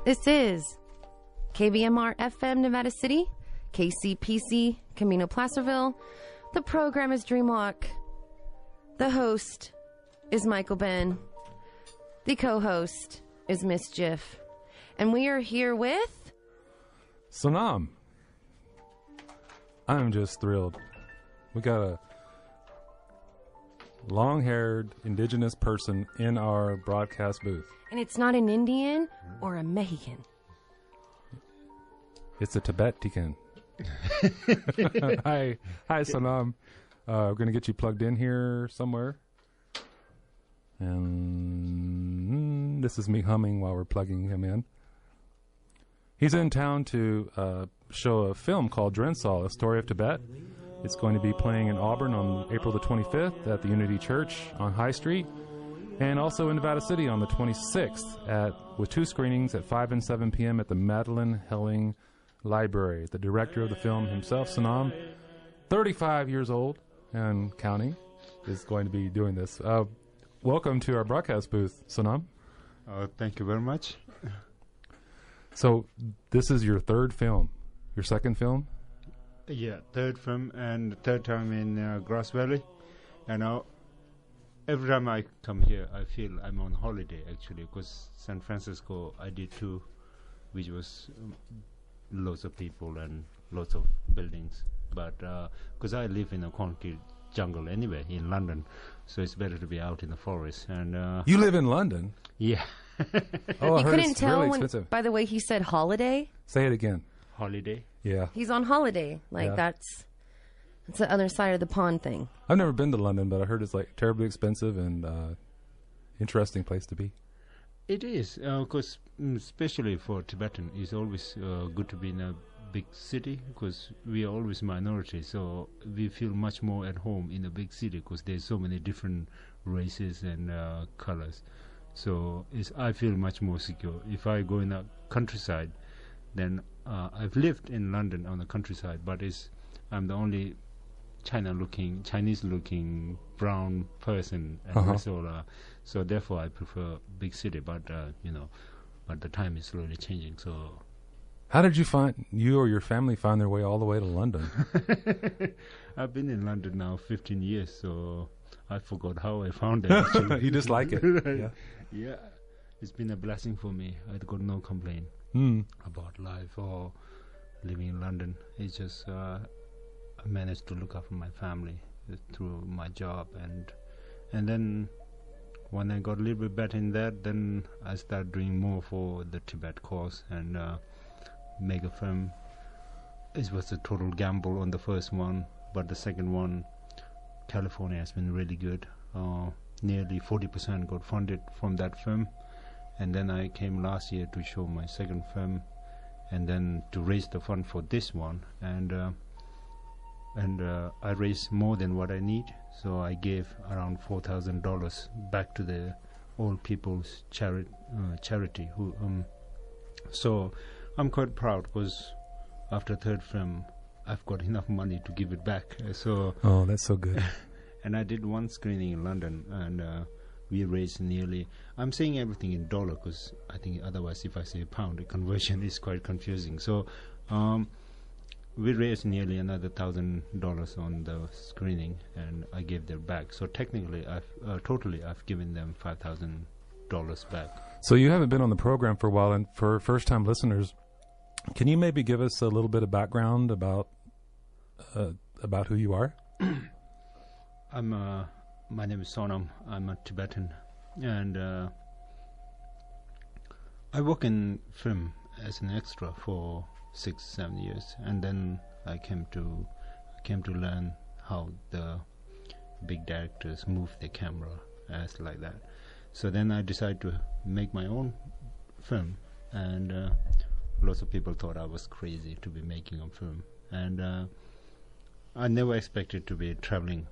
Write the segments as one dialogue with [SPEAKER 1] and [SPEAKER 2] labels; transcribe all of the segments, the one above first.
[SPEAKER 1] This is Kvmr FM Nevada City, KCPC Camino Placerville. The program is Dreamwalk. The host is Michael Ben. The co-host is Mischief. And we are here with...
[SPEAKER 2] Sonam. I'm just thrilled. We got a long-haired indigenous person in our broadcast booth.
[SPEAKER 1] And it's not an Indian or a Mexican.
[SPEAKER 2] It's a Tibetan. Hi, Sonam. We're going to get you plugged in here somewhere. And this is me humming while we're plugging him in. He's in town to show a film called Drensol, A Story of Tibet. It's going to be playing in Auburn on April the 25th at the Unity Church on High Street, and also in Nevada City on the 26th with 2 screenings at 5 and 7 p.m. at the Madeline Helling Library. The director of the film himself, Sonam, 35 years old and counting, is going to be doing this. Welcome to our broadcast booth, Sonam.
[SPEAKER 3] Thank you very much.
[SPEAKER 2] So this is your third film, your second film?
[SPEAKER 3] Yeah, third film and third time in Grass Valley. And every time I come here, I feel I'm on holiday, actually, because San Francisco, I did 2, which was lots of people and lots of buildings. But because I live in a concrete jungle anyway in London, so it's better to be out in the forest. And
[SPEAKER 2] you live in London?
[SPEAKER 3] Yeah.
[SPEAKER 2] Oh, I
[SPEAKER 1] you
[SPEAKER 2] heard
[SPEAKER 1] couldn't
[SPEAKER 2] it's
[SPEAKER 1] tell
[SPEAKER 2] really
[SPEAKER 1] when,
[SPEAKER 2] expensive.
[SPEAKER 1] by the way he said holiday.
[SPEAKER 2] Say it again.
[SPEAKER 3] Holiday?
[SPEAKER 2] Yeah.
[SPEAKER 1] He's on holiday. Like,
[SPEAKER 2] Yeah.
[SPEAKER 1] that's the other side of the pond thing.
[SPEAKER 2] I've never been to London, but I heard it's like terribly expensive and interesting place to be.
[SPEAKER 3] It is, because especially for Tibetan, it's always good to be in a big city, because we are always minority, so we feel much more at home in a big city because there's so many different races and colors. So I feel much more secure. If I go in the countryside, then I've lived in London on the countryside, but I'm the only Chinese-looking brown person at Drensol, so therefore I prefer big city. But but the time is slowly changing. So,
[SPEAKER 2] how did you or your family find their way all the way to London?
[SPEAKER 3] I've been in London now 15 years, so I forgot how I found it. Actually.
[SPEAKER 2] You just like it. Yeah.
[SPEAKER 3] Yeah, it's been a blessing for me. I've got no complaint about life or living in London. It's just I managed to look after my family through my job, and then when I got a little bit better in that, then I started doing more for the Tibet cause and make a film. It was a total gamble on the first one, but the second one, California, has been really good. Nearly 40% got funded from that film, and then I came last year to show my second film, and then to raise the fund for this one, and I raised more than what I need, so I gave around $4,000 back to the Old People's charity. So I'm quite proud because after third film, I've got enough money to give it back.
[SPEAKER 2] Oh, that's so good.
[SPEAKER 3] And I did 1 screening in London, and we raised nearly... I'm saying everything in dollar because I think otherwise if I say pound, the conversion is quite confusing. So we raised nearly another $1,000 on the screening, and I gave them back. So technically, I've given them $5,000 back.
[SPEAKER 2] So you haven't been on the program for a while, and for first-time listeners, can you maybe give us a little bit of background about who you are?
[SPEAKER 3] My name is Sonam. I'm a Tibetan, and I work in film as an extra for 6-7 years, and then I came to learn how the big directors move their camera as like that. So then I decided to make my own film, and lots of people thought I was crazy to be making a film, and I never expected to be traveling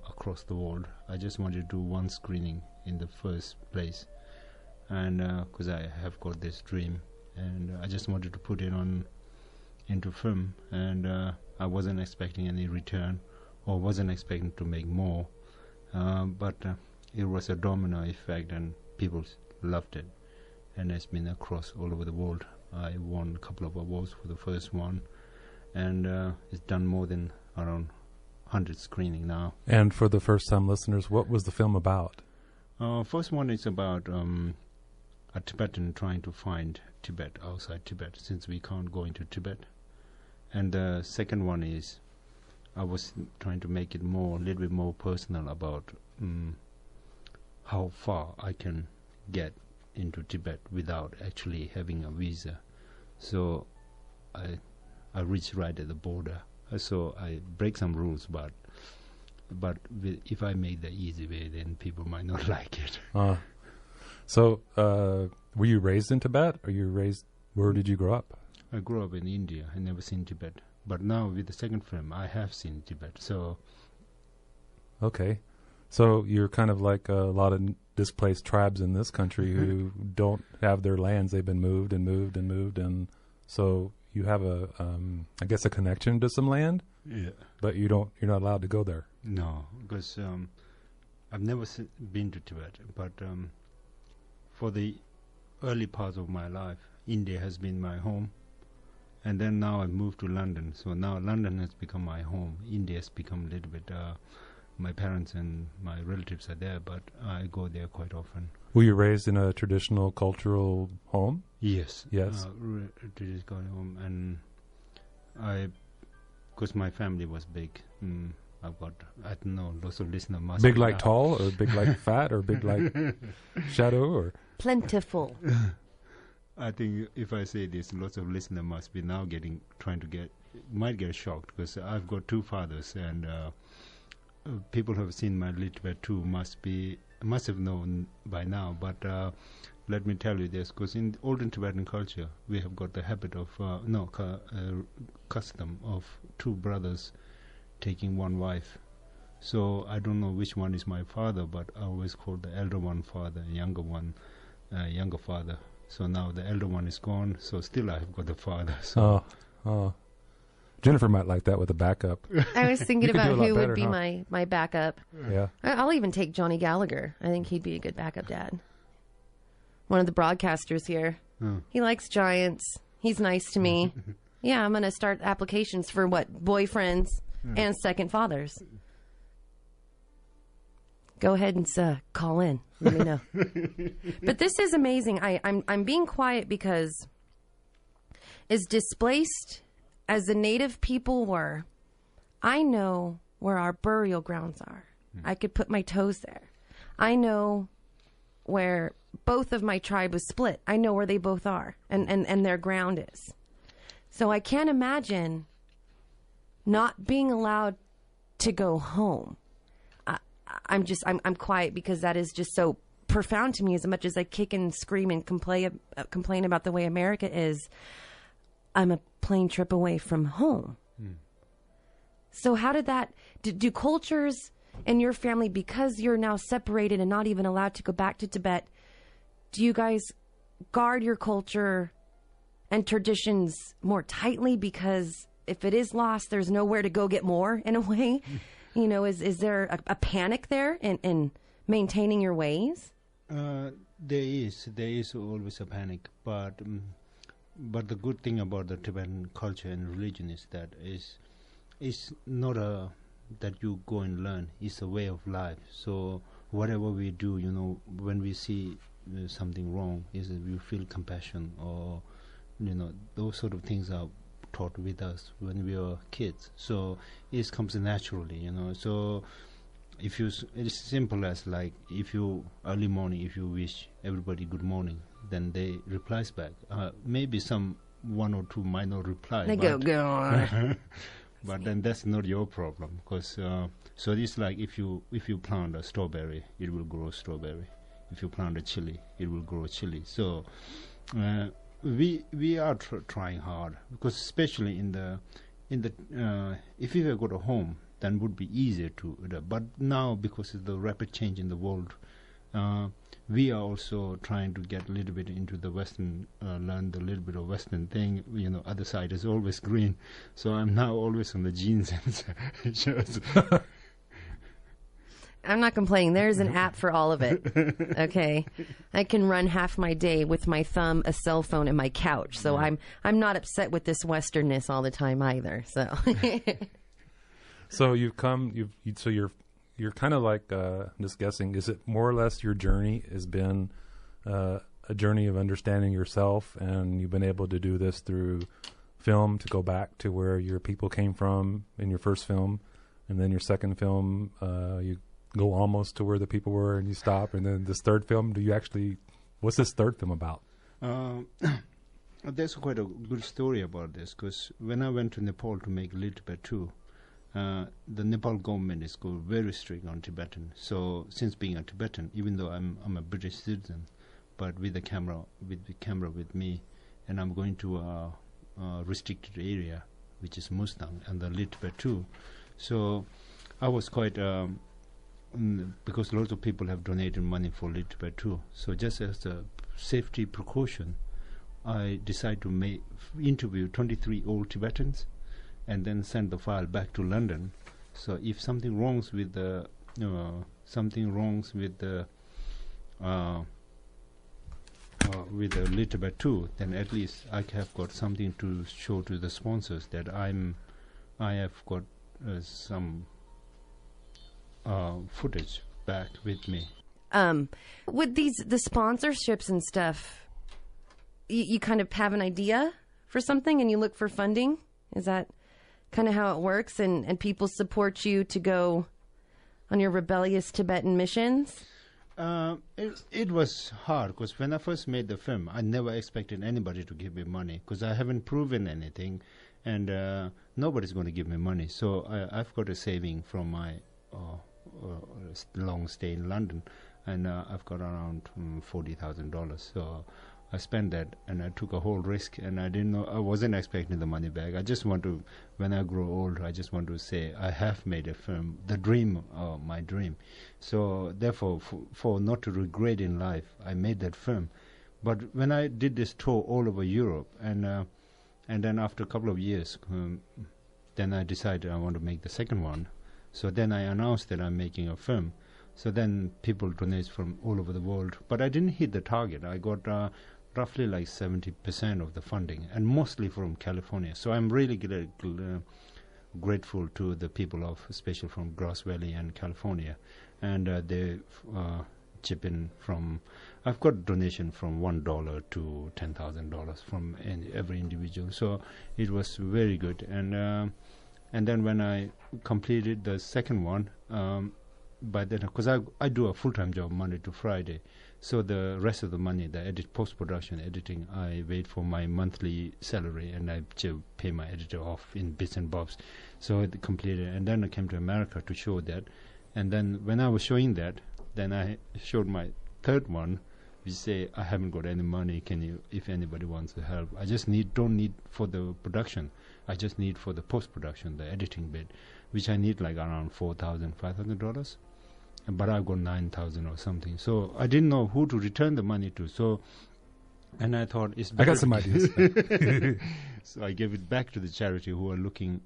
[SPEAKER 3] across the world. I just wanted to do 1 screening in the first place, and because I have got this dream, and I just wanted to put it into film, and I wasn't expecting any return or wasn't expecting to make more, but it was a domino effect and people loved it, and it's been across all over the world. I won a couple of awards for the first one, and it's done more than around 100 screening now.
[SPEAKER 2] And for the first-time listeners, what was the film about?
[SPEAKER 3] First one is about a Tibetan trying to find Tibet outside Tibet, since we can't go into Tibet. And the second one is I was trying to make it a little bit more personal about how far I can get into Tibet without actually having a visa. So I reach right at the border. So I break some rules, but if I make the easy way, then people might not like it.
[SPEAKER 2] So were you raised in Tibet, or where did you grow up?
[SPEAKER 3] I grew up in India. I never seen Tibet, but now with the second film, I have seen Tibet. So
[SPEAKER 2] okay, so you're kind of like a lot of displaced tribes in this country who don't have their lands. They've been moved, and so you have I guess a connection to some land.
[SPEAKER 3] Yeah,
[SPEAKER 2] but you're not allowed to go there.
[SPEAKER 3] No, because I've never been to Tibet, but for the early parts of my life, India has been my home, and then now I've moved to London. So now London has become my home. India has become a little bit. My parents and my relatives are there, but I go there quite often.
[SPEAKER 2] Were you raised in a traditional cultural home?
[SPEAKER 3] Yes.
[SPEAKER 2] Yes.
[SPEAKER 3] Traditional home, and because my family was big. I've got, I don't know, lots of listeners must
[SPEAKER 2] big like tall, or big like fat, or big like shadow, or
[SPEAKER 1] plentiful.
[SPEAKER 3] I think if I say this, lots of listeners must be now might get shocked, because I've got two fathers, and people who have seen my literature too must have known by now. But let me tell you this, because in olden Tibetan culture, we have got the habit of custom of two brothers taking one wife. So I don't know which one is my father, but I always call the elder one father, younger one younger father. So now the elder one is gone, so still I have got the father. So
[SPEAKER 2] Jennifer might like that with a backup.
[SPEAKER 1] I was thinking about who
[SPEAKER 2] better,
[SPEAKER 1] would be my backup.
[SPEAKER 2] Yeah.
[SPEAKER 1] I'll even take Johnny Gallagher. I think he'd be a good backup dad. One of the broadcasters here. He likes giants. He's nice to me. Yeah, I'm going to start applications for boyfriends and second fathers. Go ahead and call in. Let me know. But this is amazing. I'm being quiet because as displaced as the native people were, I know where our burial grounds are. I could put my toes there. I know where both of my tribe was split. I know where they both are and their ground is. So I can't imagine not being allowed to go home. I'm quiet because that is just so profound to me. As much as I kick and scream and complain about the way America is, I'm a plane trip away from home. So how did that, do cultures in your family, because you're now separated and not even allowed to go back to Tibet, do you guys guard your culture and traditions more tightly? Because if it is lost, there's nowhere to go get more, in a way. You know, is there a panic there in maintaining your ways? There
[SPEAKER 3] is always a panic, but the good thing about the Tibetan culture and religion is that it's not that you go and learn. It's a way of life. So whatever we do, you know, when we see something wrong, is that we feel compassion, or you know, those sort of things are taught with us when we were kids. So it comes naturally, you know. So it's simple as like, if you early morning, if you wish everybody good morning, then they replies back. Maybe one or two might not reply.
[SPEAKER 1] They go on.
[SPEAKER 3] But then that's not your problem, because so it's like if you plant a strawberry, it will grow strawberry. If you plant a chili, it will grow chili. So we are trying hard, because especially in the if you go to home, then would be easier to. But now, because of the rapid change in the world, we are also trying to get a little bit into the Western, learn the little bit of Western thing. You know, other side is always green, so I'm now always on the jeans and shirts.
[SPEAKER 1] I'm not complaining. There's an app for all of it. Okay, I can run half my day with my thumb, a cell phone, and my couch. So I'm not upset with this Westernness all the time either. So.
[SPEAKER 2] So you've come. So you're kind of like. I'm just guessing. Is it more or less your journey has been a journey of understanding yourself, and you've been able to do this through film to go back to where your people came from in your first film, and then your second film you go almost to where the people were and you stop, and then this third film, what's this third film about?
[SPEAKER 3] There's quite a good story about this, because when I went to Nepal to make Little Tibet 2, the Nepal government is very strict on Tibetan. So since being a Tibetan, even though I'm a British citizen, but with the camera with me, and I'm going to a restricted area, which is Mustang and the Little Tibet 2. So I was quite, because lots of people have donated money for Little Tibet 2. So just as a safety precaution, I decided to interview 23 old Tibetans and then send the file back to London. So if something wrongs with the, with the Little Tibet 2, then at least I have got something to show to the sponsors that I have got some footage back with me.
[SPEAKER 1] With the sponsorships and stuff, you kind of have an idea for something and you look for funding. Is that kind of how it works? And people support you to go on your rebellious Tibetan missions?
[SPEAKER 3] It was hard, because when I first made the film, I never expected anybody to give me money, because I haven't proven anything, and nobody's going to give me money. So I've got a saving from my long stay in London, and I've got around $40,000. So I spent that, and I took a whole risk, and I wasn't expecting the money back. I just want to, when I grow old, I just want to say I have made a film, the dream, my dream. So therefore, for not to regret in life, I made that film. But when I did this tour all over Europe, and then after a couple of years, then I decided I want to make the second one. So then I announced that I'm making a film. So then people donate from all over the world. But I didn't hit the target. I got roughly like 70% of the funding, and mostly from California. So I'm really grateful to the people of, especially from Grass Valley and California. And they chip in from, I've got donation from $1 to $10,000 from every individual. So it was very good. And then when I completed the second one, by then, because I do a full-time job Monday to Friday, so the rest of the money, the post-production editing, I wait for my monthly salary, and I pay my editor off in bits and bobs. So it completed, and then I came to America to show that. And then when I was showing that, then I showed my third one, which say, I haven't got any money, can you, if anybody wants to help. I just don't need for the production. I just need for the post-production, the editing bit, which I need like around $4,000, $500. But I've got 9,000 or something. So I didn't know who to return the money to. So, and I thought it's better.
[SPEAKER 2] I got some ideas.
[SPEAKER 3] So I gave it back to the charity who are looking.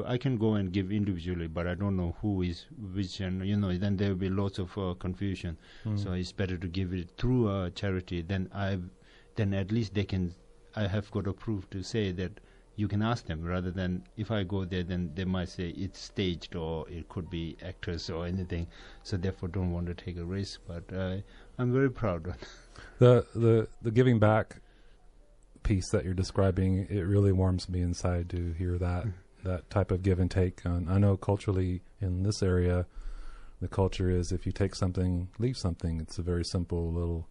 [SPEAKER 3] I can go and give individually, but I don't know who is which, and then there will be lots of confusion. So it's better to give it through a charity. Then at least they can. I have got a proof to say that you can ask them, rather than if I go there, then they might say it's staged or it could be actors or anything. So therefore, don't want to take a risk. But I'm very proud of
[SPEAKER 2] the giving back piece that you're describing. It really warms me inside to hear that type of give and take. I know culturally in this area, the culture is if you take something, leave something. It's a very simple little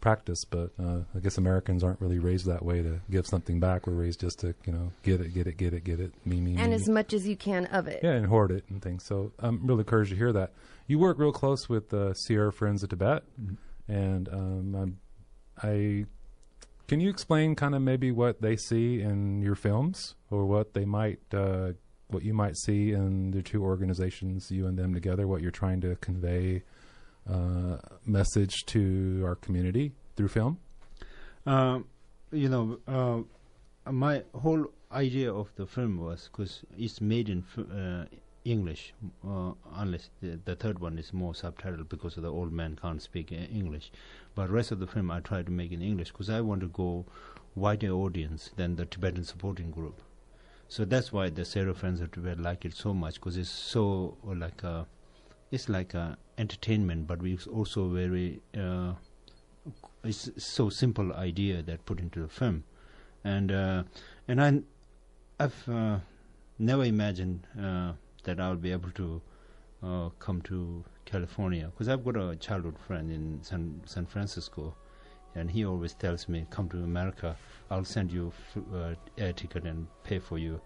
[SPEAKER 2] practice, but I guess Americans aren't really raised that way to give something back. We're raised just to, get it, me.
[SPEAKER 1] And as much as you can of it.
[SPEAKER 2] Yeah, and hoard it and things. So I'm really encouraged to hear that. You work real close with Sierra Friends of Tibet, and can you explain kind of maybe what they see in your films, or what they might, what you might see in the two organizations, you and them together, what you're trying to convey message to our community through film?
[SPEAKER 3] My whole idea of the film was, because it's made in English, unless the third one is more subtitled because of the old man can't speak English. But rest of the film I try to make in English because I want to go wider audience than the Tibetan supporting group. So that's why the Sarah Friends of Tibet like it so much, because it's so it's like a entertainment, but it's also very it's so simple idea that put into the film, and I've never imagined that I'll be able to come to California, because I've got a childhood friend in San Francisco, and he always tells me, come to America, I'll send you air ticket and pay for you.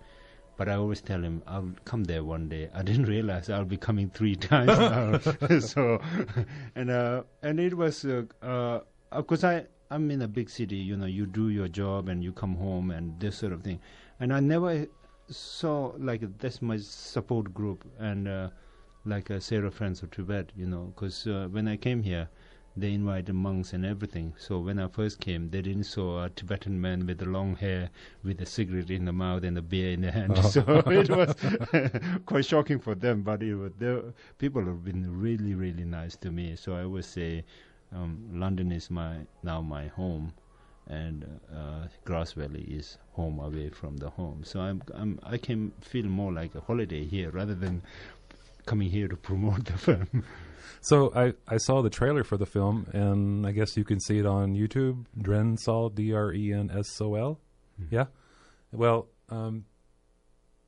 [SPEAKER 3] But I always tell him, I'll come there one day. I didn't realize I'll be coming 3 times now. So, and it was, because I'm in a big city, you do your job and you come home and this sort of thing. And I never saw like this much support group and like a Sarah Friends of Tibet, because when I came here, they invited monks and everything. So when I first came, they didn't saw a Tibetan man with the long hair, with a cigarette in the mouth and a beer in the hand. Oh. So it was quite shocking for them. But people have been really, really nice to me. So I always say, London is now my home, and Grass Valley is home away from the home. So I can feel more like a holiday here rather than coming here to promote the film.
[SPEAKER 2] So I saw the trailer for the film, and I guess you can see it on YouTube, Drensol, Drensol. Mm-hmm. Yeah? Well,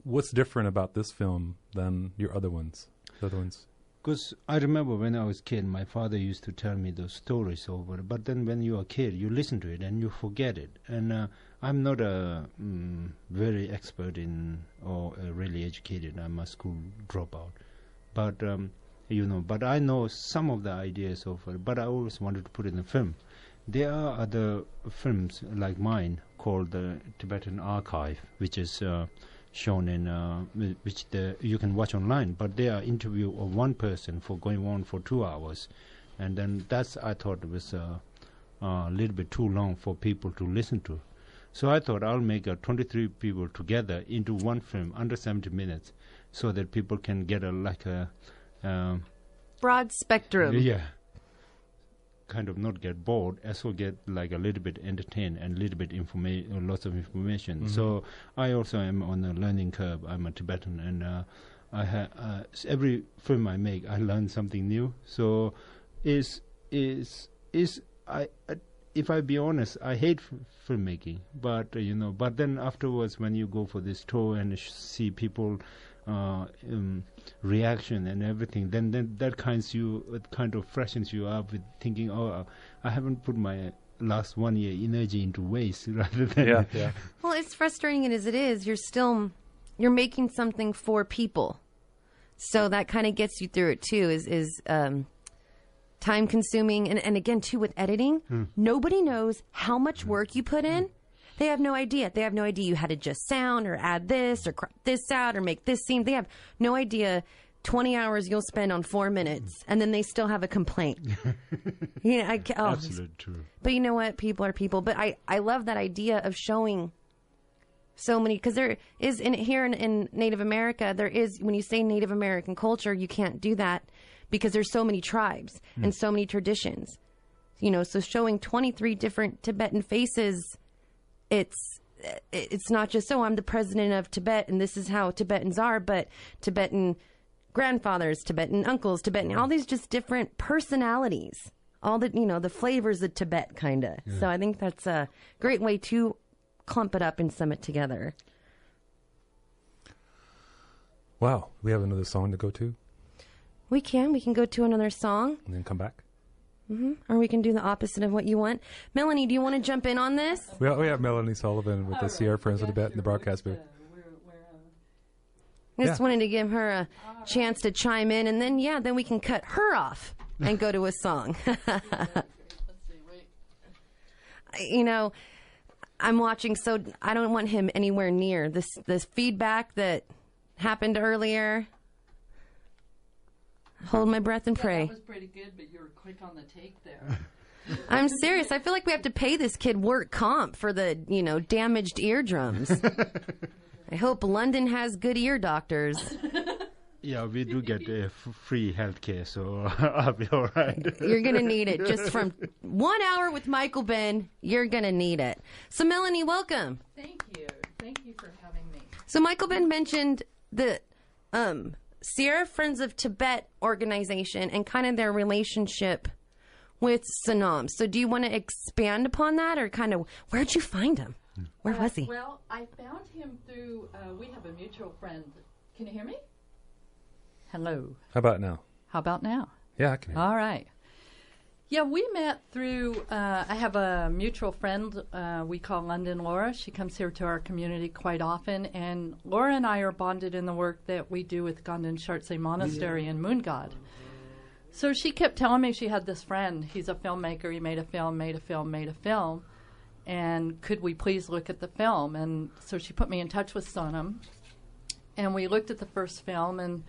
[SPEAKER 2] what's different about this film than your other ones?
[SPEAKER 3] Because I remember when I was a kid, my father used to tell me those stories over. But then when you're a kid, you listen to it and you forget it. And I'm not a very expert or really educated. I'm a school dropout. But but I know some of the ideas of it, but I always wanted to put it in a film. There are other films like mine called the Tibetan Archive, which is shown in, you can watch online, but they are interview of one person for going on for 2 hours. And then I thought it was a little bit too long for people to listen to. So I thought I'll make 23 people together into one film under 70 minutes so that people can get a
[SPEAKER 1] broad spectrum.
[SPEAKER 3] Yeah. Kind of not get bored, as well get like a little bit entertained and a little bit lots of information. Mm-hmm. So I also am on a learning curve. I'm a Tibetan, and every film I make, I learn something new. So if I be honest, I hate filmmaking, but but then afterwards, when you go for this tour and see people reaction and everything, then that kind of freshens you up with thinking, I haven't put my last 1 year energy into waste rather than
[SPEAKER 2] yeah.
[SPEAKER 1] Well, it's frustrating as it is. You're making something for people, so that kind of gets you through it too. Is time consuming, and again too with editing, nobody knows how much work you put in. They have no idea. They have no idea you had to just sound or add this or crop this out or make this scene. They have no idea 20 hours you'll spend on 4 minutes, and then they still have a complaint.
[SPEAKER 3] Absolutely true.
[SPEAKER 1] But you know what? People are people. But I love that idea of showing so many, because there is, here in Native America, there is, when you say Native American culture, you can't do that because there's so many tribes and so many traditions. So showing 23 different Tibetan faces, it's not just, I'm the president of Tibet and this is how Tibetans are, but Tibetan grandfathers, Tibetan uncles, all these just different personalities, all the, the flavors of Tibet, kind of. Yeah. So I think that's a great way to clump it up and sum it together.
[SPEAKER 2] Wow. We have another song to go to?
[SPEAKER 1] We can go to another song.
[SPEAKER 2] And then come back?
[SPEAKER 1] Mm-hmm. Or we can do the opposite of what you want. Melanie, do you want to jump in on this?
[SPEAKER 2] We have Melanie Sullivan with the Sierra Friends of Tibet in the broadcast booth.
[SPEAKER 1] Just wanted to give her a chance to chime in, and then we can cut her off and go to a song. I'm watching, so I don't want him anywhere near this feedback that happened earlier. Hold my breath and pray.
[SPEAKER 4] That was pretty good, but you were quick on the take there.
[SPEAKER 1] I'm serious. I feel like we have to pay this kid work comp for the, damaged eardrums. I hope London has good ear doctors.
[SPEAKER 3] Yeah, we do get free healthcare, so I'll be all right.
[SPEAKER 1] You're going to need it. Just from 1 hour with Michael Ben, you're going to need it. So, Melanie, welcome.
[SPEAKER 4] Thank you. Thank you for having me.
[SPEAKER 1] So, Michael Ben mentioned the Sierra Friends of Tibet organization and kind of their relationship with Sonam. So, do you want to expand upon that, or kind of where'd you find him? Where was he?
[SPEAKER 4] Well, I found him through, we have a mutual friend. Can you hear me? Hello.
[SPEAKER 2] How about now?
[SPEAKER 4] How about now?
[SPEAKER 2] Yeah, I can hear you.
[SPEAKER 4] All right. Yeah, we met through, I have a mutual friend we call London Laura. She comes here to our community quite often, and Laura and I are bonded in the work that we do with Ganden Shartse Monastery in Moon God. So she kept telling me she had this friend. He's a filmmaker. He made a film, and could we please look at the film? And so she put me in touch with Sonam, and we looked at the first film, and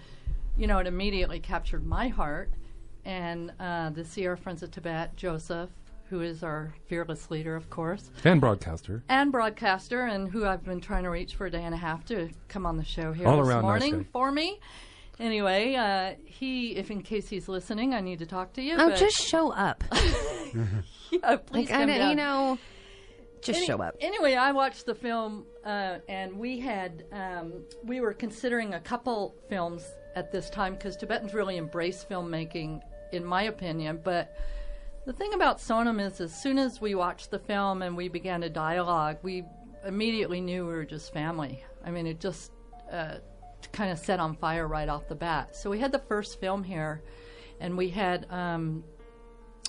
[SPEAKER 4] it immediately captured my heart. And the Sierra Friends of Tibet, Joseph, who is our fearless leader, of course.
[SPEAKER 2] And broadcaster.
[SPEAKER 4] And who I've been trying to reach for a day and a half to come on the show here
[SPEAKER 2] All
[SPEAKER 4] this
[SPEAKER 2] around
[SPEAKER 4] morning
[SPEAKER 2] nice
[SPEAKER 4] for me. Anyway, if in case he's listening, I need to talk to you.
[SPEAKER 1] Oh, just show up.
[SPEAKER 4] Yeah, please come down.
[SPEAKER 1] Just show up.
[SPEAKER 4] Anyway, I watched the film, and we were considering a couple films at this time, because Tibetans really embrace filmmaking, in my opinion. But the thing about Sonam is, as soon as we watched the film and we began a dialogue, we immediately knew we were just family. I mean, it just kind of set on fire right off the bat. So we had the first film here, and we had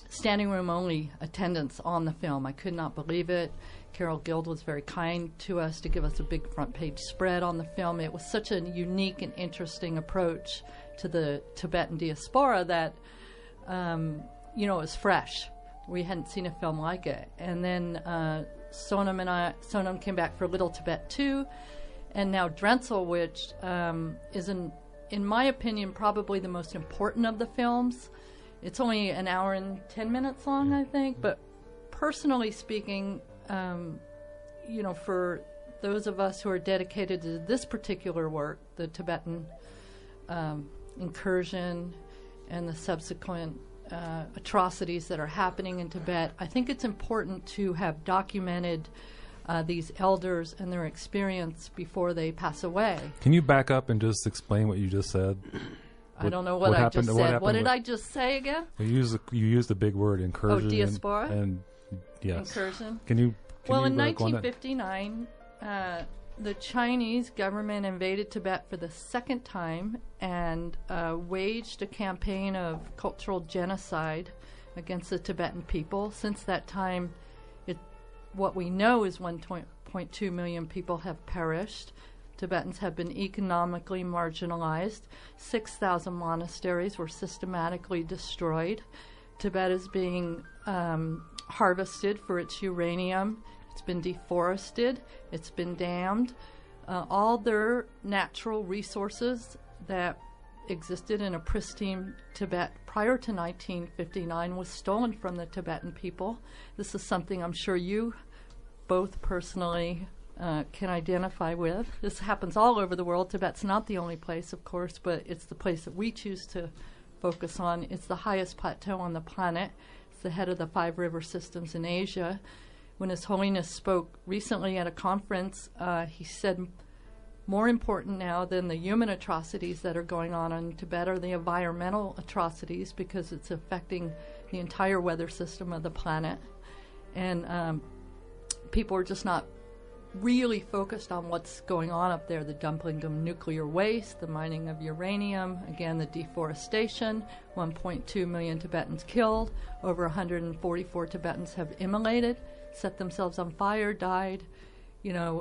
[SPEAKER 4] standing room only attendance on the film. I could not believe it. Carol Guild was very kind to us to give us a big front page spread on the film. It was such a unique and interesting approach to the Tibetan diaspora that, it was fresh. We hadn't seen a film like it. And then Sonam came back for Little Tibet 2, and now Drensol, which is, in my opinion, probably the most important of the films. It's only an hour and 10 minutes long, I think, but personally speaking, for those of us who are dedicated to this particular work, the Tibetan incursion and the subsequent atrocities that are happening in Tibet, I think it's important to have documented these elders and their experience before they pass away.
[SPEAKER 2] Can you back up and just explain what you just said?
[SPEAKER 4] I don't know what I just said. What did I just say again?
[SPEAKER 2] You used the big word incursion.
[SPEAKER 4] Oh, diaspora?
[SPEAKER 2] And yes.
[SPEAKER 4] Incursion.
[SPEAKER 2] Can you
[SPEAKER 4] in 1959, the Chinese government invaded Tibet for the second time and waged a campaign of cultural genocide against the Tibetan people. Since that time, what we know is 1.2 million people have perished. Tibetans have been economically marginalized. 6,000 monasteries were systematically destroyed. Tibet is being harvested for its uranium. It's been deforested. It's been dammed. All their natural resources that existed in a pristine Tibet prior to 1959 was stolen from the Tibetan people. This is something I'm sure you both personally can identify with. This happens all over the world. Tibet's not the only place, of course, but it's the place that we choose to focus on. It's the highest plateau on the planet. It's the head of the 5 river systems in Asia. When His Holiness spoke recently at a conference, he said, more important now than the human atrocities that are going on in Tibet are the environmental atrocities, because it's affecting the entire weather system of the planet. And people are just not really focused on what's going on up there, the dumping of nuclear waste, the mining of uranium, again, the deforestation, 1.2 million Tibetans killed, over 144 Tibetans have immolated, set themselves on fire, died, in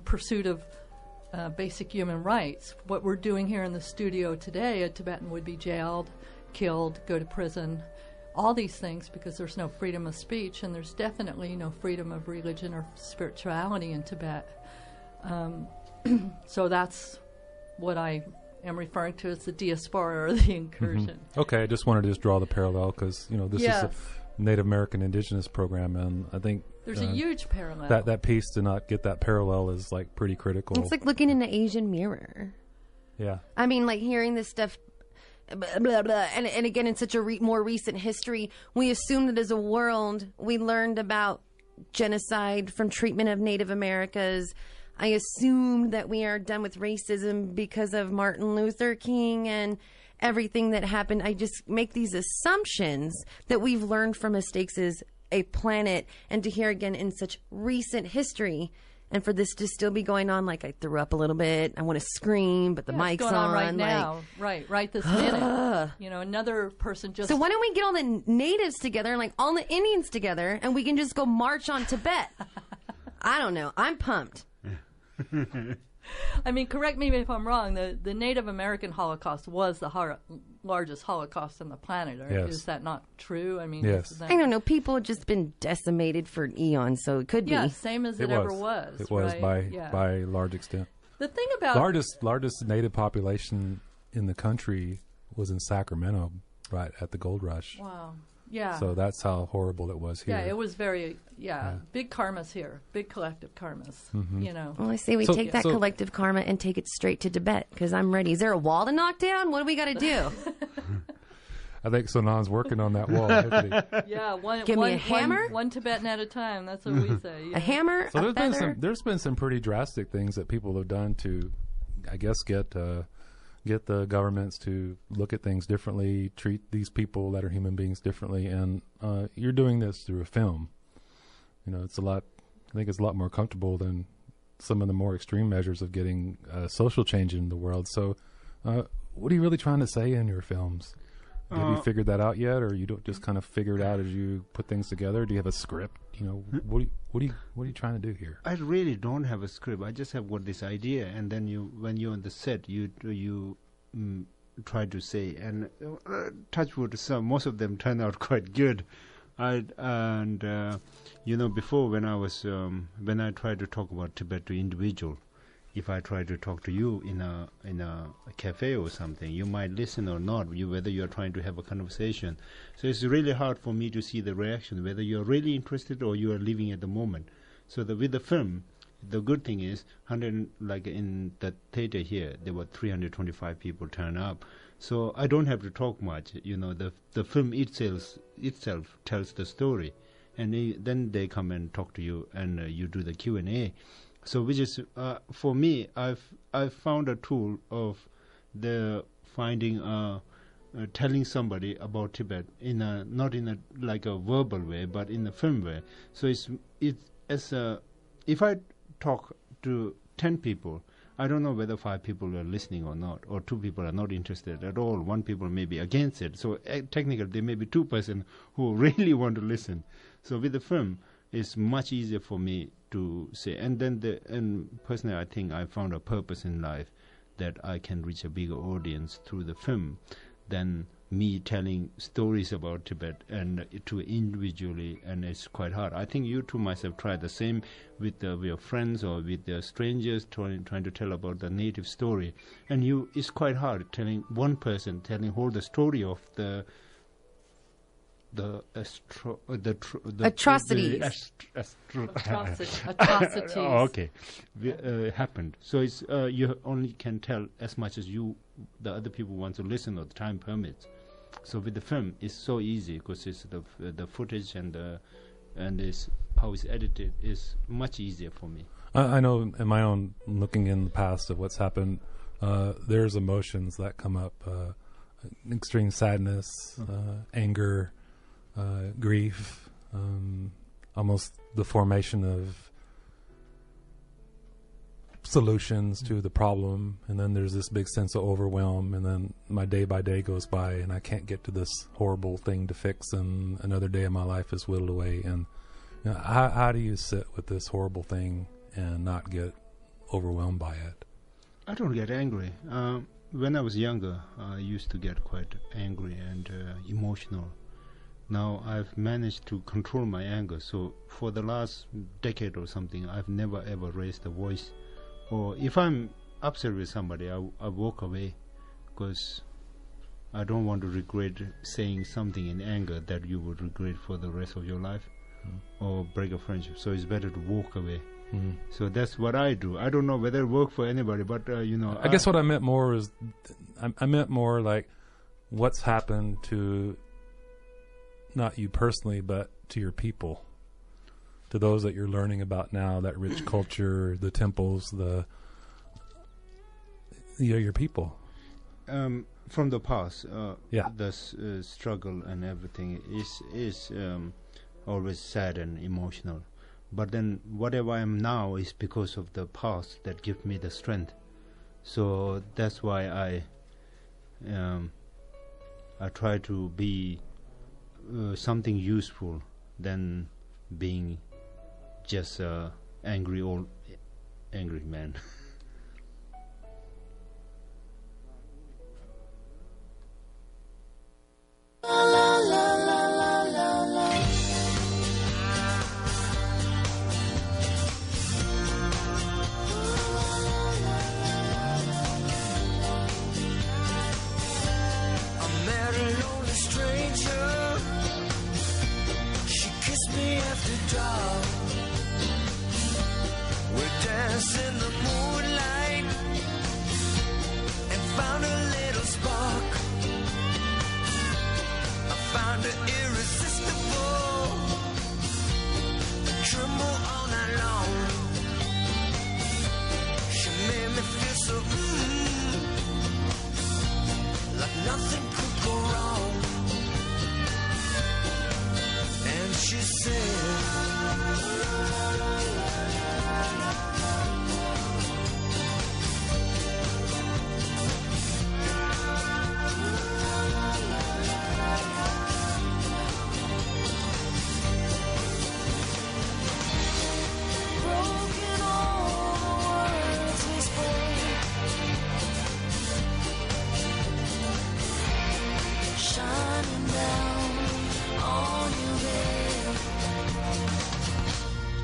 [SPEAKER 4] pursuit of basic human rights. What we're doing here in the studio today, a Tibetan would be jailed, killed, go to prison, all these things, because there's no freedom of speech, and there's definitely no freedom of religion or spirituality in Tibet. So that's what I am referring to as the diaspora, or the incursion.
[SPEAKER 2] Mm-hmm. Okay, I just wanted to draw the parallel, because this is a Native American indigenous program, and I think
[SPEAKER 4] There's a huge parallel.
[SPEAKER 2] That piece to not get that parallel is like pretty critical.
[SPEAKER 1] It's like looking in an Asian mirror.
[SPEAKER 2] Yeah.
[SPEAKER 1] I mean, like hearing this stuff, blah, blah, blah, and again, in such a more recent history, we assume that as a world, we learned about genocide from treatment of Native Americans. I assumed that we are done with racism because of Martin Luther King and everything that happened. I just make these assumptions that we've learned from mistakes as a planet, and to hear again in such recent history, and for this to still be going on, like I threw up a little bit. I want to scream, but the mic's
[SPEAKER 4] going on right
[SPEAKER 1] like,
[SPEAKER 4] now. Right this minute. You know, another person just...
[SPEAKER 1] So why don't we get all the natives together, like all the Indians together, and we can just go march on Tibet? I don't know. I'm pumped.
[SPEAKER 4] I mean, correct me if I'm wrong. The Native American Holocaust was the largest Holocaust on the planet.
[SPEAKER 2] Yes.
[SPEAKER 4] Is that not true? I mean,
[SPEAKER 2] yes.
[SPEAKER 1] I don't know. People have just been decimated for eons, so it could be.
[SPEAKER 4] Yeah, same as it ever was.
[SPEAKER 2] It was
[SPEAKER 4] right?
[SPEAKER 2] by a large extent.
[SPEAKER 4] The thing about
[SPEAKER 2] largest native population in the country was in Sacramento, right at the gold rush.
[SPEAKER 4] Wow. Yeah.
[SPEAKER 2] So that's how horrible it was here.
[SPEAKER 4] Yeah, it was very, big karmas here, big collective karmas, you know.
[SPEAKER 1] Well, I say we take that collective karma and take it straight to Tibet, because I'm ready. Is there a wall to knock down? What do we got to do?
[SPEAKER 2] I think Sonam's working on that wall, isn't he?
[SPEAKER 4] Yeah,
[SPEAKER 1] Give me a hammer?
[SPEAKER 4] One Tibetan at a time, that's what we say. Yeah.
[SPEAKER 1] A hammer,
[SPEAKER 2] so
[SPEAKER 1] a feather?
[SPEAKER 2] there's been some pretty drastic things that people have done to, I guess, get the governments to look at things differently, treat these people that are human beings differently, and you're doing this through a film. You know, I think it's a lot more comfortable than some of the more extreme measures of getting social change in the world. So what are you really trying to say in your films? Have you figured that out yet, or you don't just kind of figure it out as you put things together? Do you have a script? You know, what are you trying to do here?
[SPEAKER 3] I really don't have a script. I just have got this idea, and then when you're on the set, you try to say, and touch wood, most of them turn out quite good. You know, before when I tried to talk about Tibet to individual, if I try to talk to you in a cafe or something, you might listen or not, whether you're trying to have a conversation. So it's really hard for me to see the reaction, whether you're really interested or you are living at the moment. So with the film, the good thing is, like in the theater here, there were 325 people turn up. So I don't have to talk much. You know, the film itself tells the story, and then they come and talk to you, and you do the Q&A. So which is for me, I've found a tool of the finding telling somebody about Tibet in not in a like a verbal way, but in a film way. So if I talk to 10 people, I don't know whether 5 people are listening or not, or 2 people are not interested at all. 1 people may be against it. So technically, there may be 2 persons who really want to listen. So with the film, it's much easier for me to say. And personally, I think I found a purpose in life that I can reach a bigger audience through the film than me telling stories about Tibet and to individually, and it's quite hard. I think you too must have tried the same with your friends or with the strangers trying to tell about the native story, and it's quite hard telling one person whole the story of the
[SPEAKER 1] atrocities.
[SPEAKER 4] Atrocities.
[SPEAKER 3] Oh, okay, happened. So it's you only can tell as much as the other people want to listen or the time permits. So with the film, it's so easy because it's the footage and how it's edited is much easier for me.
[SPEAKER 2] I know in my own looking in the past of what's happened, there's emotions that come up, extreme sadness, anger, grief, almost the formation of solutions to the problem, and then there's this big sense of overwhelm, and then my day by day goes by and I can't get to this horrible thing to fix, and another day of my life is whittled away. And you know, how do you sit with this horrible thing and not get overwhelmed by it?
[SPEAKER 3] I don't get angry. When I was younger, I used to get quite angry and emotional. Now I've managed to control my anger, so for the last decade or something, I've never ever raised a voice. Or if I'm upset with somebody, I walk away, because I don't want to regret saying something in anger that you would regret for the rest of your life. or break a friendship. So it's better to walk away. So that's what I do. I don't know whether it works for anybody, but
[SPEAKER 2] I guess what I meant more is, I meant more like what's happened to not you personally, but to your people, to those that you're learning about now, that rich culture, the temples, your people.
[SPEAKER 3] From the past,
[SPEAKER 2] Yeah.
[SPEAKER 3] the struggle and everything is always sad and emotional. But then whatever I am now is because of the past that gives me the strength. So that's why I try to be something useful than being just a angry man.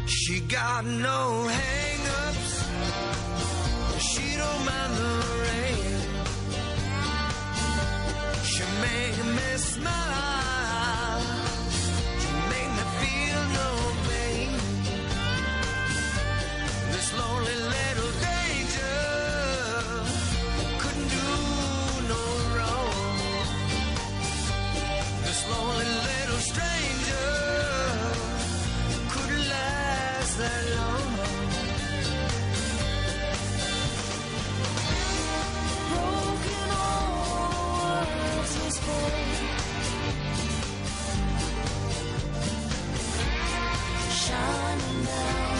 [SPEAKER 5] She got no hang-ups, she don't mind the rain. She made me smile, she made me feel no pain. This lonely little danger couldn't do no wrong. This lonely little stranger couldn't last that long. Broken all words he spoke, shining down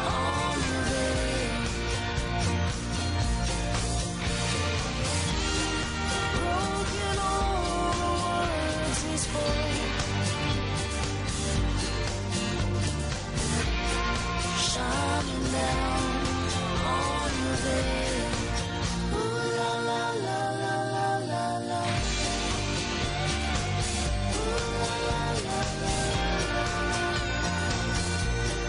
[SPEAKER 5] on the veil. Broken all words he spoke, shining down on the veil. Ooh la la la la la la la. Ooh la la la la. Ooh la la la la.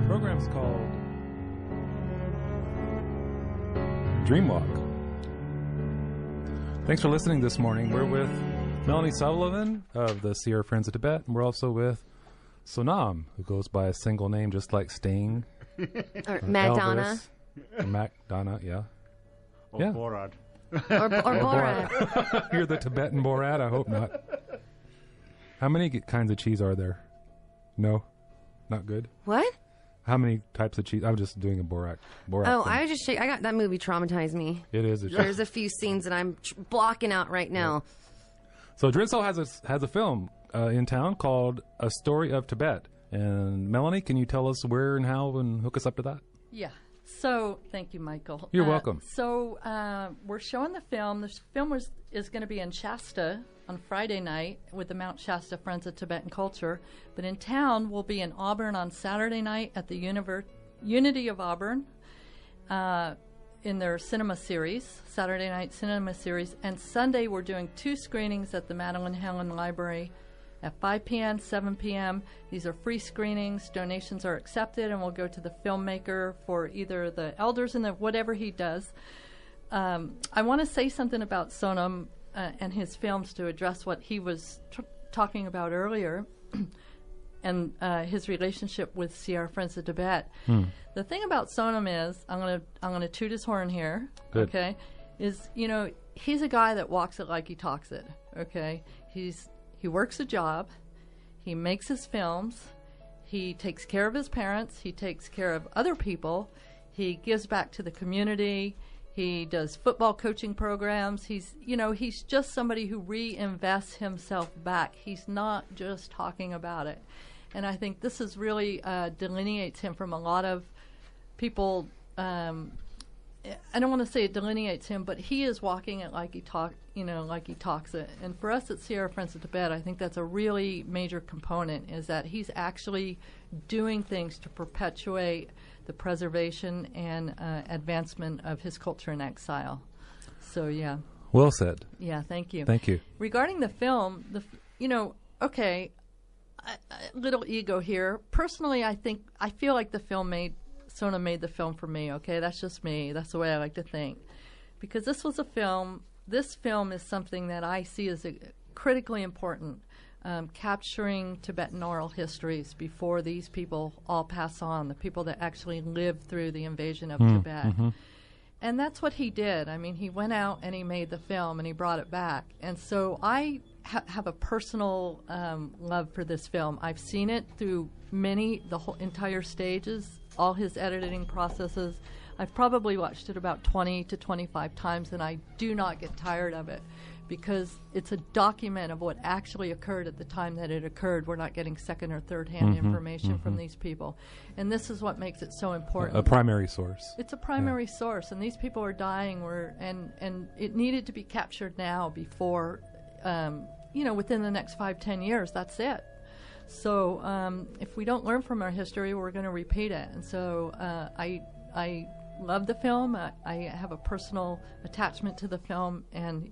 [SPEAKER 2] Program's called Dreamwalk. Thanks for listening this morning. We're with Melanie Sullivan of the Sierra Friends of Tibet, and we're also with Sonam, who goes by a single name just like Sting.
[SPEAKER 1] Or Madonna.
[SPEAKER 2] Or Madonna, yeah.
[SPEAKER 3] Or
[SPEAKER 2] Yeah.
[SPEAKER 3] Borat.
[SPEAKER 1] Or Borat.
[SPEAKER 2] You're the Tibetan Borat? I hope not. How many kinds of cheese are there? No? Not good?
[SPEAKER 1] What?
[SPEAKER 2] How many types of cheese? I'm just doing a Borat
[SPEAKER 1] Oh,
[SPEAKER 2] thing.
[SPEAKER 1] I got that movie traumatized me.
[SPEAKER 2] It is.
[SPEAKER 1] There's a few scenes that I'm blocking out right now.
[SPEAKER 2] So Drensol has a film in town called A Story of Tibet. And Melanie, can you tell us where and how and hook us up to that?
[SPEAKER 4] Yeah. So, thank you, Michael.
[SPEAKER 2] You're welcome.
[SPEAKER 4] So, we're showing the film. This film is going to be in Shasta on Friday night with the Mount Shasta Friends of Tibetan Culture. But in town, we'll be in Auburn on Saturday night at the Unity of Auburn in their cinema series, Saturday night cinema series, and Sunday we're doing 2 screenings at the Madeline Helen Library at 5 p.m., 7 p.m. These are free screenings. Donations are accepted, and we'll go to the filmmaker for either the elders and whatever he does. I want to say something about Sonam and his films to address what he was talking about earlier. And his relationship with Sierra Friends of Tibet. The thing about Sonam is, I'm gonna toot his horn here.
[SPEAKER 2] Good.
[SPEAKER 4] Okay, is he's a guy that walks it like he talks it. Okay, he works a job, he makes his films, he takes care of his parents, he takes care of other people, he gives back to the community. He does football coaching programs. He's just somebody who reinvests himself back. He's not just talking about it. And I think this is really delineates him from a lot of people. I don't want to say it delineates him, but he is walking it like he talks it. And for us at Sierra Friends of Tibet, I think that's a really major component, is that he's actually doing things to perpetuate the preservation and advancement of his culture in exile. So, yeah.
[SPEAKER 2] Well said.
[SPEAKER 4] Yeah, thank you.
[SPEAKER 2] Thank you.
[SPEAKER 4] Regarding the film, okay, little ego here. Personally, I feel like Sonam made the film for me, okay? That's just me. That's the way I like to think. Because this film is something that I see as critically important. Capturing Tibetan oral histories before these people all pass on, the people that actually lived through the invasion of Tibet. Mm-hmm. And that's what he did. I mean, he went out and he made the film and he brought it back. And so I have a personal love for this film. I've seen it through the whole entire stages, all his editing processes. I've probably watched it about 20 to 25 times, and I do not get tired of it, because it's a document of what actually occurred at the time that it occurred. We're not getting second or third hand information from these people. And this is what makes it so important.
[SPEAKER 2] A primary source.
[SPEAKER 4] It's a primary source, and these people are dying, and it needed to be captured now before, within the next 5-10 years, that's it. So if we don't learn from our history, we're going to repeat it. And so I love the film. I have a personal attachment to the film, and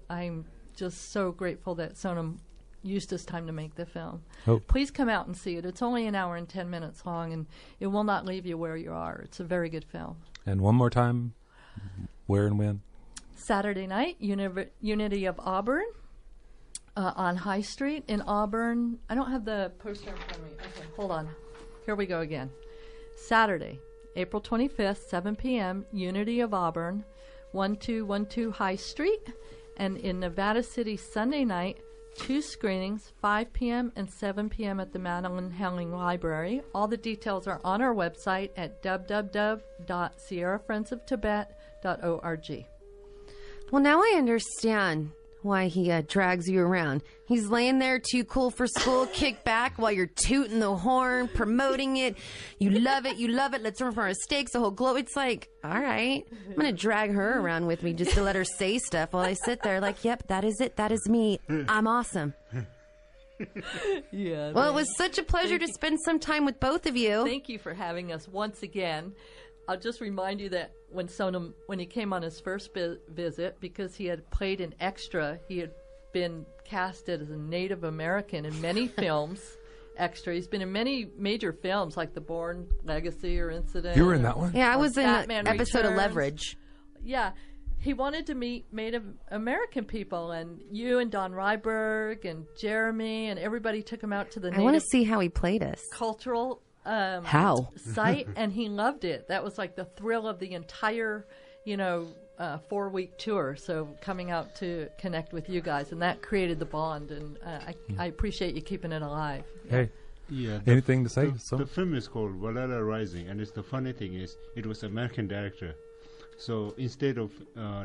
[SPEAKER 4] I'm just so grateful that Sonam used his time to make the film. Please come out and see it. It's only an hour and 10 minutes long, and it will not leave you where you are. It's a very good film.
[SPEAKER 2] And one more time, where and when?
[SPEAKER 4] Saturday night, Unity of Auburn, on High Street in Auburn. I don't have the poster in front of me. Okay, hold on. Here we go again. Saturday, April 25th, 7 p.m., Unity of Auburn, 1212 High Street. And in Nevada City, Sunday night, 2 screenings, 5 p.m. and 7 p.m. at the Madeline Helen Library. All the details are on our website at www.sierrafriendsoftibet.org.
[SPEAKER 1] Well, now I understand why he drags you around. He's laying there too cool for school, kick back while you're tooting the horn, promoting it. You love it, let's run for our stakes, the whole globe. It's like, all right, I'm going to drag her around with me just to let her say stuff while I sit there like, yep, that is it, that is me. I'm awesome.
[SPEAKER 4] Yeah.
[SPEAKER 1] Well, it was such a pleasure to spend some time with both of you.
[SPEAKER 4] Thank you for having us once again. I'll just remind you that when he came on his first visit, because he had played an extra, he had been casted as a Native American in many films. Extra. He's been in many major films like The Bourne Legacy or Incident.
[SPEAKER 2] You were in that one?
[SPEAKER 1] Yeah, I was in
[SPEAKER 4] Batman
[SPEAKER 1] an episode
[SPEAKER 4] Returns.
[SPEAKER 1] of Leverage.
[SPEAKER 4] Yeah. He wanted to meet Native American people, and you and Don Ryberg and Jeremy and everybody took him out to the
[SPEAKER 1] I want to
[SPEAKER 4] Native
[SPEAKER 1] see how he played us.
[SPEAKER 4] cultural
[SPEAKER 1] How?
[SPEAKER 4] site, and he loved it. That was like the thrill of the entire, 4-week tour. So coming out to connect with you guys, and that created the bond. And I appreciate you keeping it alive.
[SPEAKER 2] Hey,
[SPEAKER 3] Yeah.
[SPEAKER 2] anything to say?
[SPEAKER 3] The film is called Valhalla Rising, and the funny thing is, it was American director. So instead of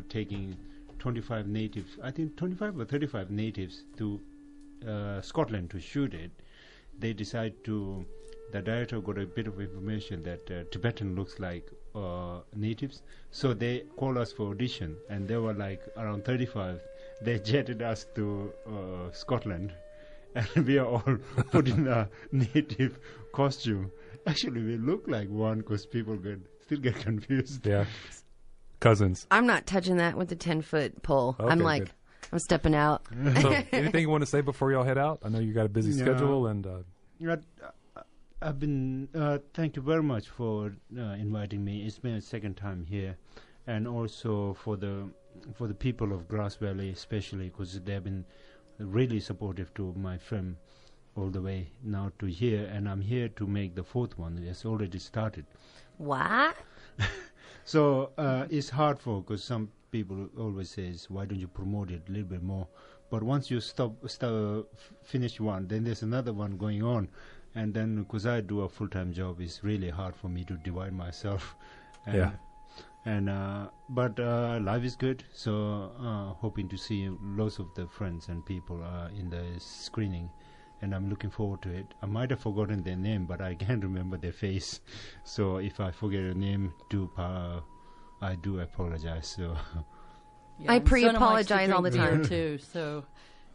[SPEAKER 3] taking 25 natives, I think 25 or 35 natives to Scotland to shoot it, they decided to. The director got a bit of information that Tibetan looks like natives, so they called us for audition, and there were like around 35. They jetted us to Scotland, and we are all put in a native costume. Actually, we look like one because people get still get confused.
[SPEAKER 2] Yeah. Cousins.
[SPEAKER 1] I'm not touching that with the 10-foot pole.
[SPEAKER 2] Okay,
[SPEAKER 1] I'm like,
[SPEAKER 2] good.
[SPEAKER 1] I'm stepping out.
[SPEAKER 2] So, anything you want to say before y'all head out? I know you got a busy schedule, and
[SPEAKER 3] I've been. Thank you very much for inviting me. It's been a second time here, and also for the people of Grass Valley, especially because they've been really supportive to my film all the way now to here, and I'm here to make the fourth one. It's already started.
[SPEAKER 1] What?
[SPEAKER 3] So it's hard because some people always says, why don't you promote it a little bit more? But once you finish one, then there's another one going on. And then because I do a full-time job, it's really hard for me to divide myself. And, but life is good. So hoping to see lots of the friends and people in the screening. And I'm looking forward to it. I might have forgotten their name, but I can't remember their face. So if I forget a name, I do apologize. So
[SPEAKER 4] Yeah,
[SPEAKER 1] I
[SPEAKER 4] and Sonam likes to
[SPEAKER 1] pre-apologize all the
[SPEAKER 4] drink
[SPEAKER 1] time.
[SPEAKER 4] beer, too, so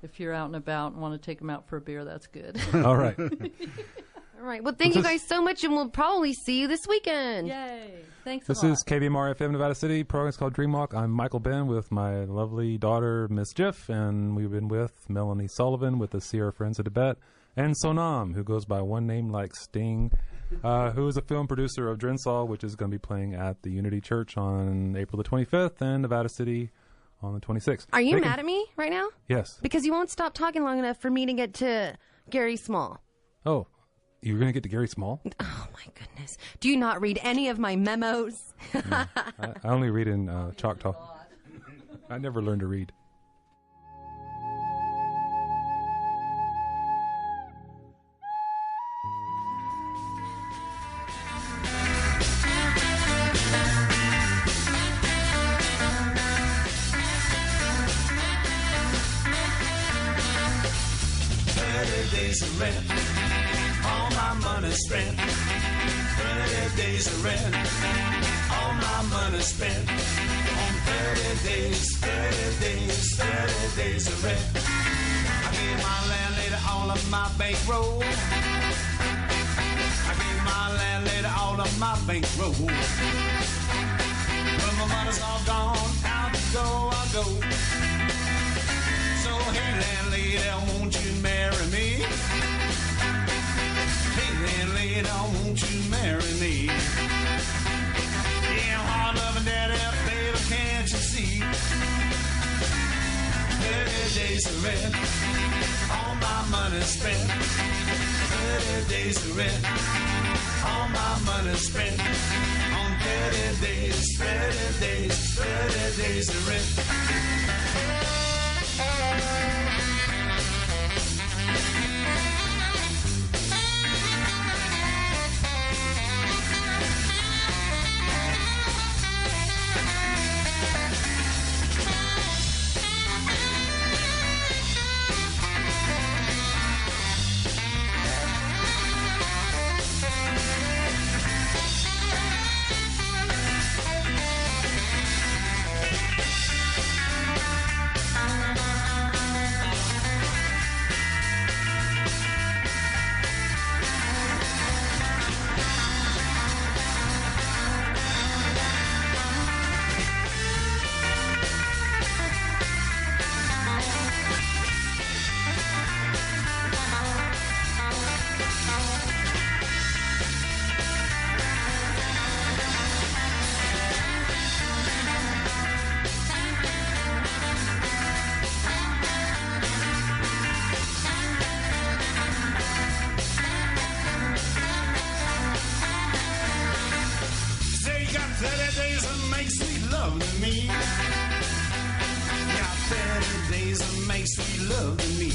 [SPEAKER 4] if you're out and about and want to take him out for a beer, that's good.
[SPEAKER 2] all right.
[SPEAKER 1] All right. Well, thank you guys so much, and we'll probably see you this weekend.
[SPEAKER 4] Yay. Thanks
[SPEAKER 2] This
[SPEAKER 4] a lot.
[SPEAKER 2] is KVMR FM Nevada City. Program's called Dreamwalk. I'm Michael Ben with my lovely daughter, Miss Jiff, and we've been with Melanie Sullivan with the Sierra Friends of Tibet, and Sonam, who goes by one name like Sting, who is a film producer of Drensol, which is going to be playing at the Unity Church on April the 25th and Nevada City on the 26th.
[SPEAKER 1] Are you mad at me right now?
[SPEAKER 2] Yes.
[SPEAKER 1] Because you won't stop talking long enough for me to get to Gary Small.
[SPEAKER 2] Oh, you're going to get to Gary Small?
[SPEAKER 1] Oh, my goodness. Do you not read any of my memos?
[SPEAKER 2] I only read in Choctaw. I never learned to read.
[SPEAKER 5] Days of rent, all my money spent. 30 days of rent, all my money spent. On 30 days, 30 days, 30 days of rent. I gave my landlady all of my bankroll. I gave my landlady all of my bankroll. When my money's all gone, out to go, I go. So hey landlady, won't you marry me? Hey landlady, won't you marry me? Yeah, I'm hard loving daddy, baby, can't you see? 30 days of rent, all my money spent. 30 days of rent, all my money spent. On 30 days, 30 days, 30 days of rent. Say you got 30 days and make sweet love to me. Got 30 days and make sweet love to me.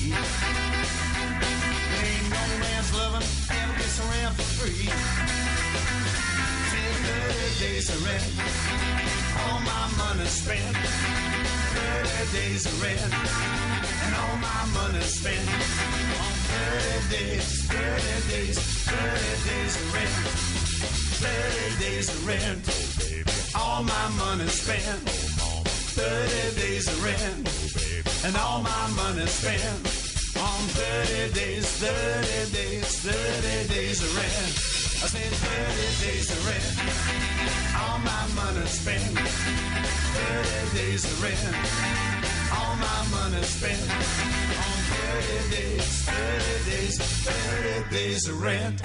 [SPEAKER 5] Ain't no man's loving ever gets around for free. Say 30 days of rent, all my money spent. 30 days of rent, and all my money spent. On 30 days, 30 days, 30 days of rent. 30 days of rent, all my money spent. 30 days of rent, and all my money spent. On 30 days, 30 days, 30 days of rent. I said 30 days of rent, all my money spent. 30 days of rent, all my money spent. On 30 days, 30 days, 30 days of rent.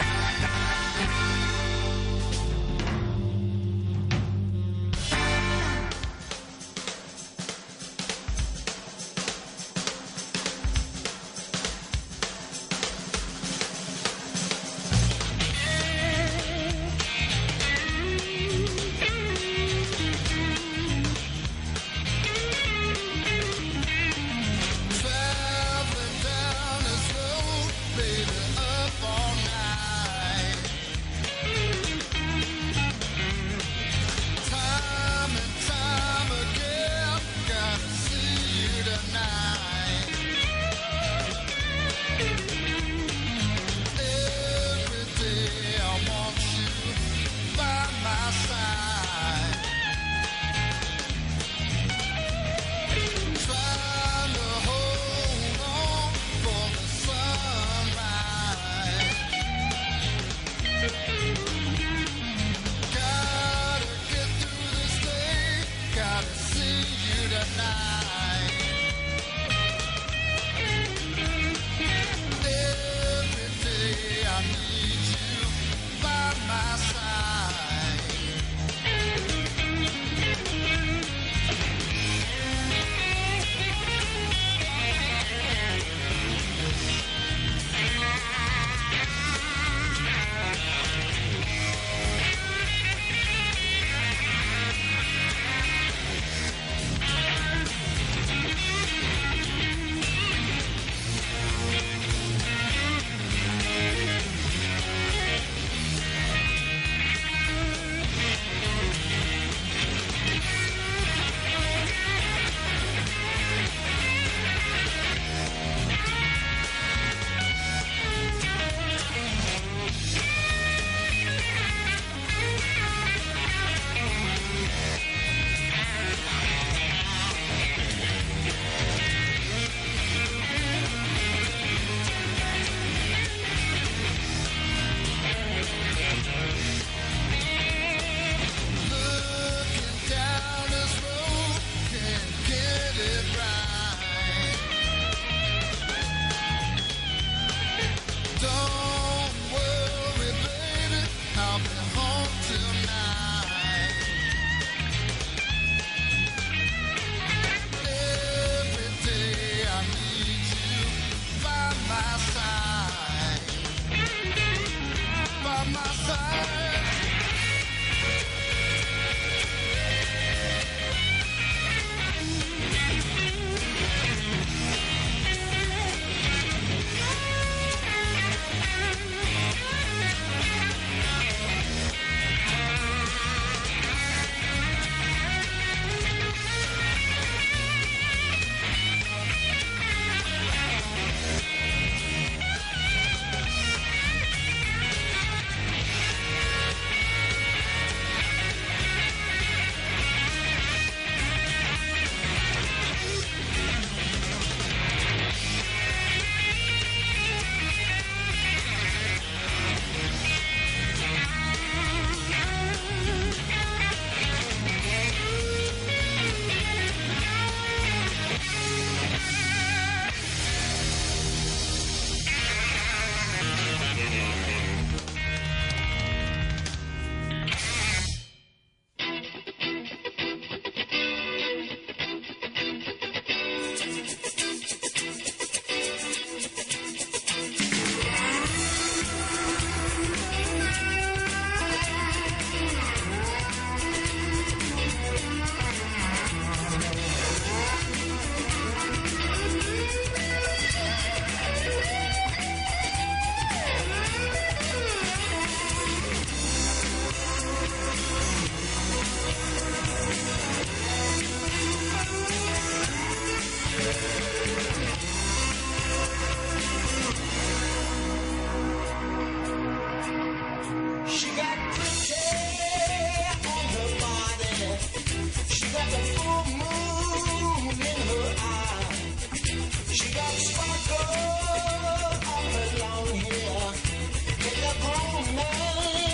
[SPEAKER 6] Sparkle on her long hair, pick up on man.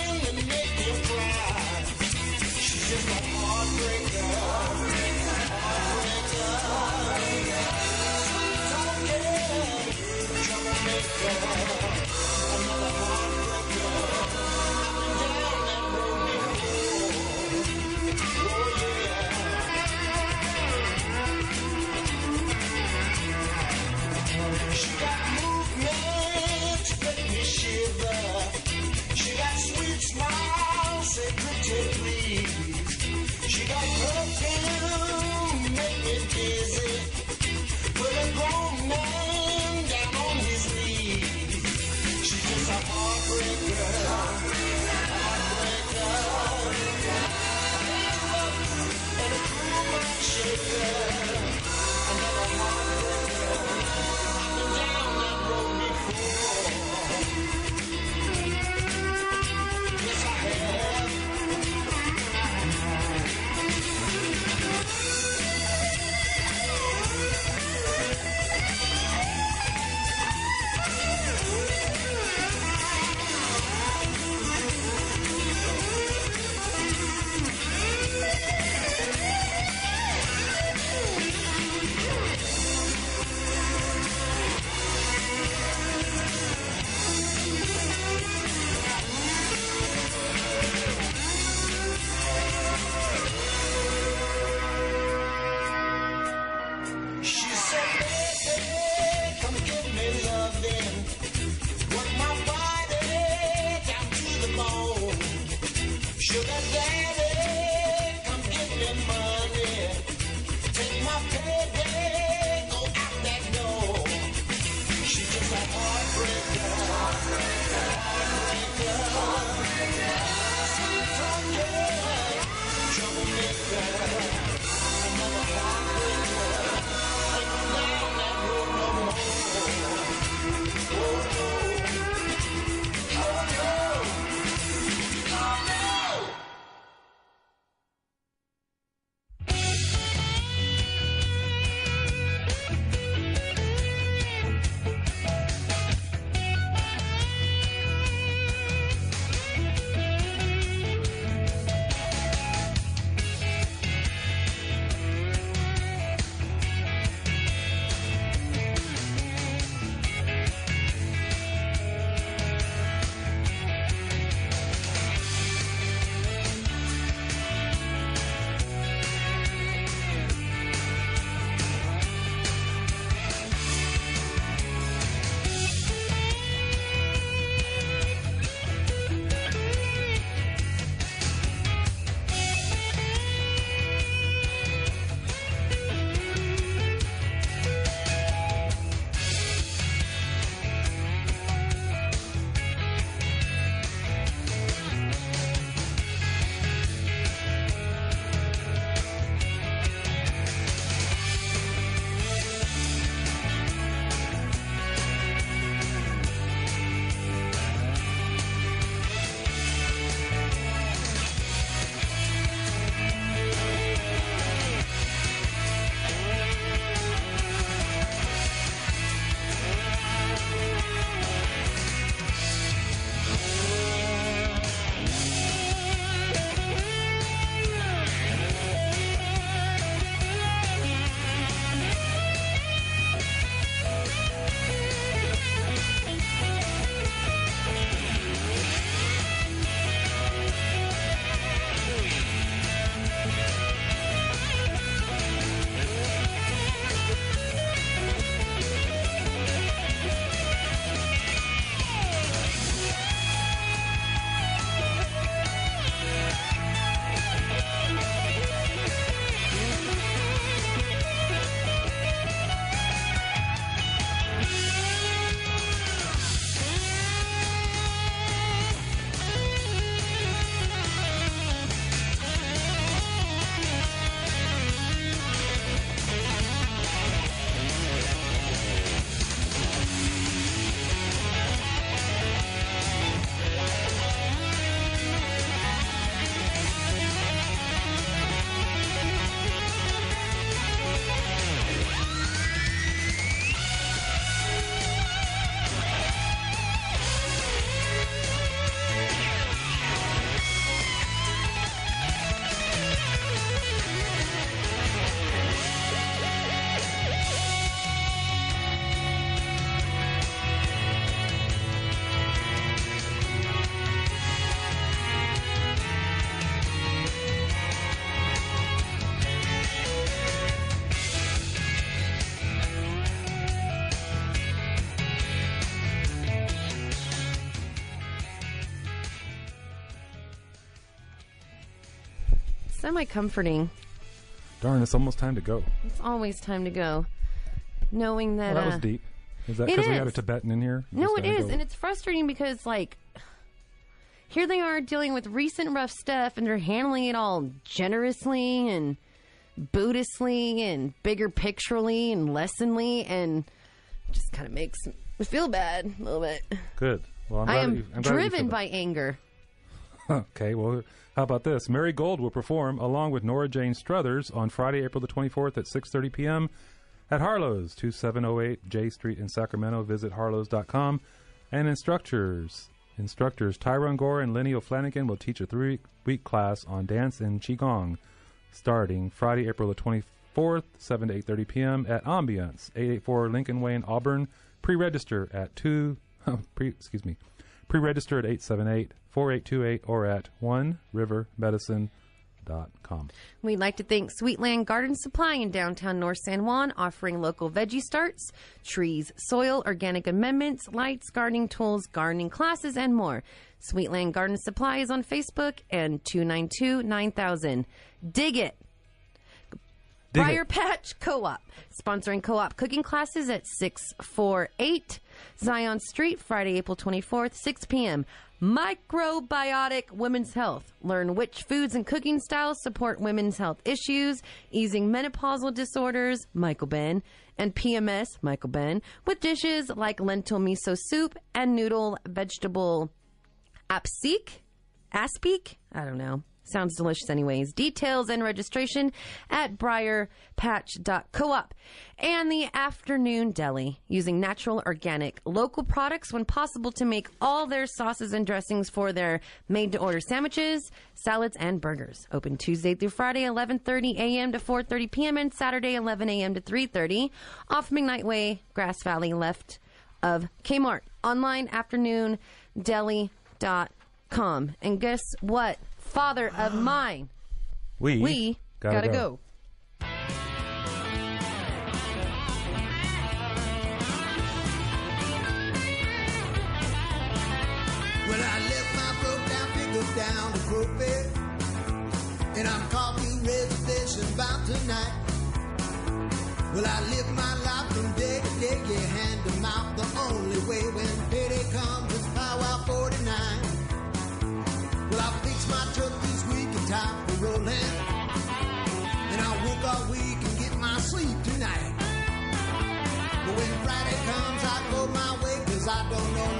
[SPEAKER 1] semi-comforting.
[SPEAKER 2] Darn, it's almost time to go.
[SPEAKER 1] It's always time to go. Knowing that...
[SPEAKER 2] Well, that was deep. Is that because we had a Tibetan in here?
[SPEAKER 1] No, it is. And it's frustrating because, like, here they are dealing with recent rough stuff, and they're handling it all generously and Buddhistly and bigger picturally and lessonly, and just kind of makes me feel bad a little bit.
[SPEAKER 2] Good. Well,
[SPEAKER 1] I'm driven by anger.
[SPEAKER 2] Okay, well, how about this? Mary Gold will perform along with Nora Jane Struthers on Friday, April the 24th at 6:30 p.m. at Harlow's, 2708 J Street in Sacramento. Visit harlows.com. And instructors Tyrone Gore and Lenny O'Flanagan will teach a 3-week class on dance and Qigong starting Friday, April the 24th, 7 to 8:30 p.m. at Ambiance, 884 Lincoln Way in Auburn. Pre-register at pre-register at 878-4828 or at onerivermedicine.com.
[SPEAKER 1] We'd like to thank Sweetland Garden Supply in downtown North San Juan, offering local veggie starts, trees, soil, organic amendments, lights, gardening tools, gardening classes, and more. Sweetland Garden Supply is on Facebook and 292-9000. Dig it! Briar Patch Co-op, sponsoring co-op cooking classes at 648 Zion Street, Friday, April 24th, 6 p.m. Microbiotic Women's Health. Learn which foods and cooking styles support women's health issues, easing menopausal disorders, Michael Ben, and PMS, Michael Ben, with dishes like lentil miso soup and noodle vegetable aspic? I don't know. Sounds delicious anyways. Details and registration at briarpatch.coop. And the Afternoon Deli, using natural, organic, local products when possible to make all their sauces and dressings for their made-to-order sandwiches, salads, and burgers. Open Tuesday through Friday, 11:30 a.m. to 4:30 p.m. and Saturday, 11 a.m. to 3:30 off McKnight Way, Grass Valley, left of Kmart. Online, afternoondeli.com. And guess what? Father of mine. We gotta go.
[SPEAKER 5] Well, I left my broke down pickup down to Prophet, and I'm coffee reservation about tonight. Well, I live my life from day to day, yeah, hand to mouth, the only way when payday comes is powwow 49. Well, I fixed my truck this week and time for rolling, and I work all week and get my sleep tonight. But when Friday comes, I go my way, 'cause I don't know